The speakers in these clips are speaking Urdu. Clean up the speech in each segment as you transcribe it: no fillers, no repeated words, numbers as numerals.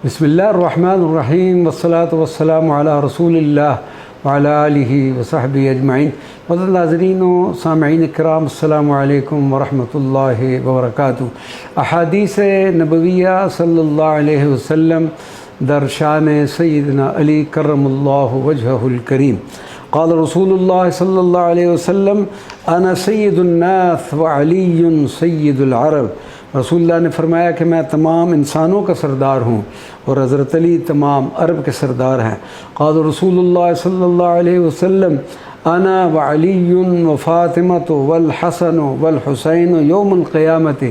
بسم اللہ الرحمن الرحیم والصلاة والسلام علی رسول اللہ وعلی آلہ وصحبہ اجمعین۔ معزز ناظرین و سامعین کرام، السلام علیکم ورحمۃ اللہ وبرکاتہ۔ احادیث نبویہ صلی اللہ علیہ وسلم در شان سیدنا علی کرم اللہ وجہہ الکریم۔ قال رسول اللہ صلی اللہ علیہ وسلم انا سید الناس وعلی سید العرب۔ رسول اللہ نے فرمایا کہ میں تمام انسانوں کا سردار ہوں اور حضرت علی تمام عرب کے سردار ہیں۔ قال رسول اللہ صلی اللہ علیہ وسلم انا وعلی وفاطمۃ والحسن والحسین یوم القیامت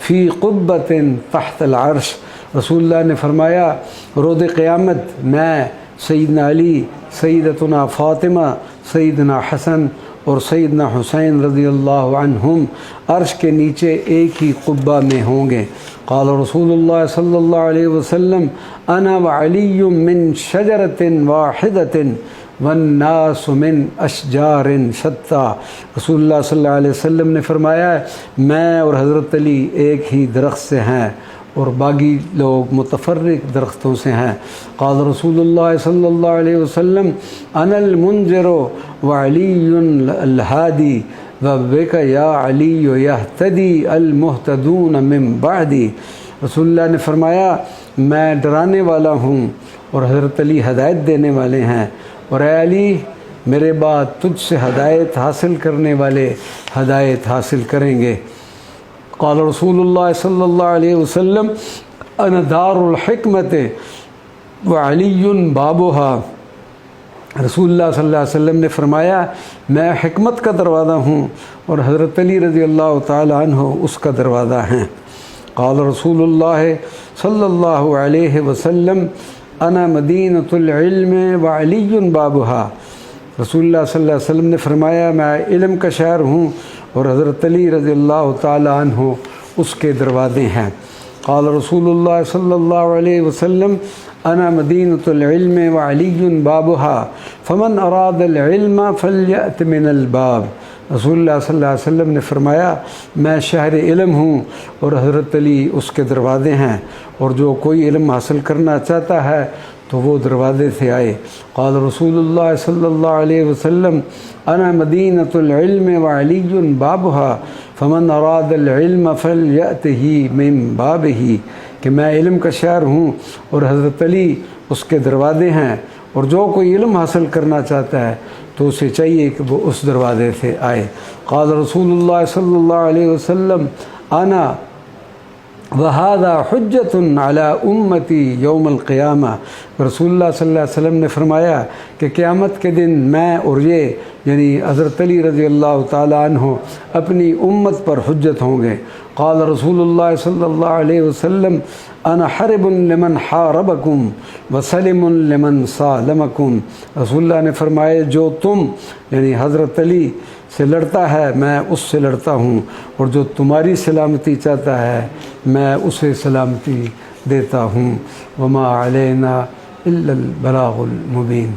فی قبۃ تحت العرش۔ رسول اللہ نے فرمایا روز قیامت میں، سیدنا علی، سیدتنا فاطمہ، سیدنا حسن اور سیدنا حسین رضی اللہ عنہم عرش کے نیچے ایک ہی قبہ میں ہوں گے۔ قال رسول اللہ صلی اللہ علیہ وسلم انا وعلی من شجرۃ واحدۃ والناس من اشجار شتیٰ۔ رسول اللہ صلی اللہ علیہ وسلم نے فرمایا میں اور حضرت علی ایک ہی درخت سے ہیں اور باقی لوگ متفرق درختوں سے ہیں۔ قال رسول اللہ صلی اللہ علیہ وسلم انا المنذر وعلی الہادی وبک یا علی یہتدی المہتدون من بعدی۔ رسول اللہ نے فرمایا میں ڈرانے والا ہوں اور حضرت علی ہدایت دینے والے ہیں، اور اے علی میرے بعد تجھ سے ہدایت حاصل کرنے والے ہدایت حاصل کریں گے۔ قال رسول اللہ صلی اللہ علیہ وسلم انا دار الحکمت وعلی بابها۔ رسول اللہ صلی اللہ علیہ وسلم نے فرمایا میں حکمت کا دروازہ ہوں اور حضرت علی رضی اللہ تعالی عنہ اس کا دروازہ ہیں۔ قال رسول اللہ صلی اللہ علیہ وسلم انا مدینۃ العلم وعلی بابها۔ رسول اللہ صلی اللہ علیہ وسلم نے فرمایا میں علم کا شہر ہوں اور حضرت علی رضی اللہ تعالی عنہ اس کے دروازے ہیں۔ قال رسول اللہ صلی اللہ علیہ وسلم انا مدینۃ العلم وعلی بابها فمن اراد العلم فلیأت من الباب۔ رسول اللہ صلی اللہ علیہ وسلم نے فرمایا میں شہر علم ہوں اور حضرت علی اس کے دروازے ہیں، اور جو کوئی علم حاصل کرنا چاہتا ہے تو وہ دروازے سے آئے۔ قال رسول اللہ صلی اللہ علیہ وسلم انا مدینۃ العلم وعلی بابها فمن اراد العلم فلیأتہ من بابہ، کہ میں علم کا شہر ہوں اور حضرت علی اس کے دروازے ہیں، اور جو کوئی علم حاصل کرنا چاہتا ہے تو اسے چاہیے کہ وہ اس دروازے سے آئے۔ قال رسول اللہ صلی اللہ علیہ وسلم انا وہذا حجۃ علی امتی یوم القیامہ۔ رسول اللہ صلی اللہ علیہ وسلم نے فرمایا کہ قیامت کے دن میں اور یہ یعنی حضرت علی رضی اللہ تعالی عنہ اپنی امت پر حجت ہوں گے۔ قال رسول اللہ صلی اللہ علیہ وسلم انا حرب لمن حاربکم وسلم لمن سالمکم۔ رسول اللہ نے فرمایا جو تم یعنی حضرت علی سے لڑتا ہے میں اس سے لڑتا ہوں، اور جو تمہاری سلامتی چاہتا ہے میں اسے سلامتی دیتا ہوں۔ وما علینا الا البلاغ المبین۔